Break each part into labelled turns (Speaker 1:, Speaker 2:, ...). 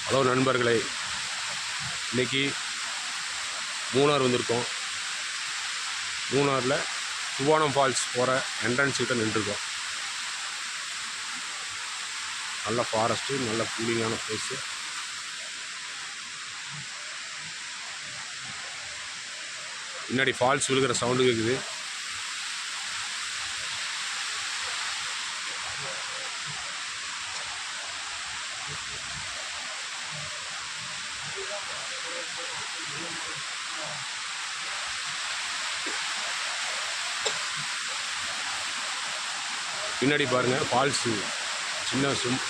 Speaker 1: Hello நண்பர்களே, இன்றைக்கி மூணார் வந்திருக்கோம். மூணாரில் குவானம் ஃபால்ஸ் போகிற என்ட்ரன்ஸ் கிட்ட நின்றுருக்கோம். நல்ல ஃபாரஸ்ட்டு, நல்ல கூலிங்கான ப்ளேஸு. பின்னாடி ஃபால்ஸ் விழுகிற சவுண்டு கேட்குது. பின்னாடி பாருங்கள் ஃபால்ஸு,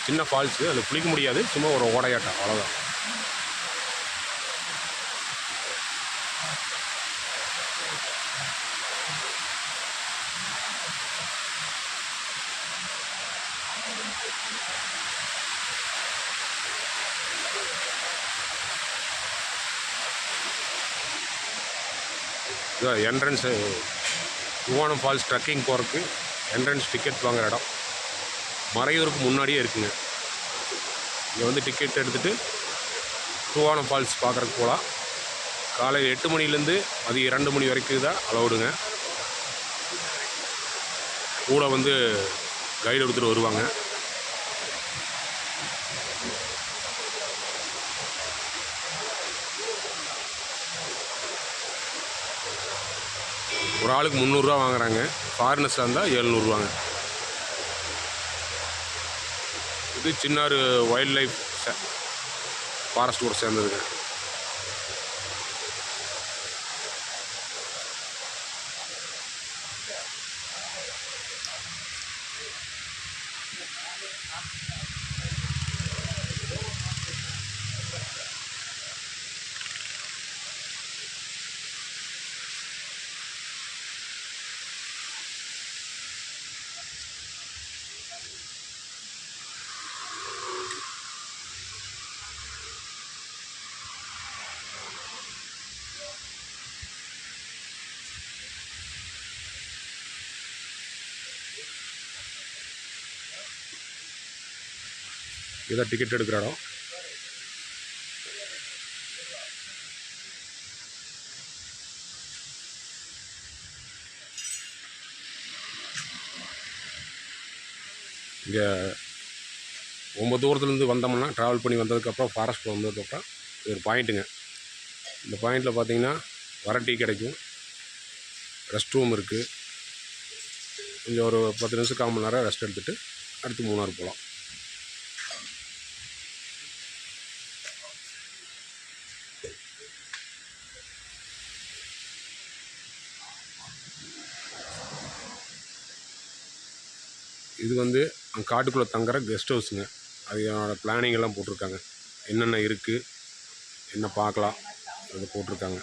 Speaker 1: சின்ன ஃபால்ஸு. அதில் குளிக்க முடியாது, சும்மா ஒரு ஓடையாட்டம், அவ்வளோதான். இதான் என்ட்ரன்ஸு. குவானம் ஃபால்ஸ் ட்ரக்கிங் போகிறதுக்கு என்ட்ரன்ஸ் டிக்கெட் வாங்குகிற இடம் மறையூருக்கு முன்னாடியே இருக்குங்க. இங்கே வந்து டிக்கெட் எடுத்துகிட்டு குவானம் ஃபால்ஸ் பார்க்குறதுக்கு போகலாம். காலையில் 8 மணிலேருந்து மதியம் 2 மணி வரைக்கும் தான் அலௌடுங்க. கூட வந்து கைடு எடுத்துகிட்டு வருவாங்க. ஒரு ஆளுக்கு 300 ரூபா வாங்குறாங்க. ஃபாரினர்ஸாக இருந்தால் 700 ரூபாங்க. இது சின்னாறு வைல்ட் லைஃப் ஃபாரஸ்ட் கூட சேர்ந்ததுங்க. இதான் டிக்கெட் எடுக்கிற இடம். இங்கே ரொம்ப தூரத்துலேருந்து வந்தோம்னா, ட்ராவல் பண்ணி வந்ததுக்கப்புறம் ஃபாரஸ்ட்டில் வந்ததுக்கப்புறம் இது ஒரு பாயிண்ட்டுங்க. இந்த பாயிண்டில் பார்த்தீங்கன்னா வர டீ கிடைக்கும், ரெஸ்ட் ரூம் இருக்குது. கொஞ்சம் ஒரு 10 நிமிஷம் 1/4 மணி நேரம் ரெஸ்ட் எடுத்துகிட்டு அடுத்து மூணார் போகலாம். இது வந்து காட்டுக்குள்ளே தங்குற கெஸ்ட் ஹவுஸுங்க. அது என்னோடய பிளானிங் எல்லாம் போட்டிருக்காங்க. என்னென்ன இருக்குது, என்ன பார்க்கலாம், அது போட்டிருக்காங்க.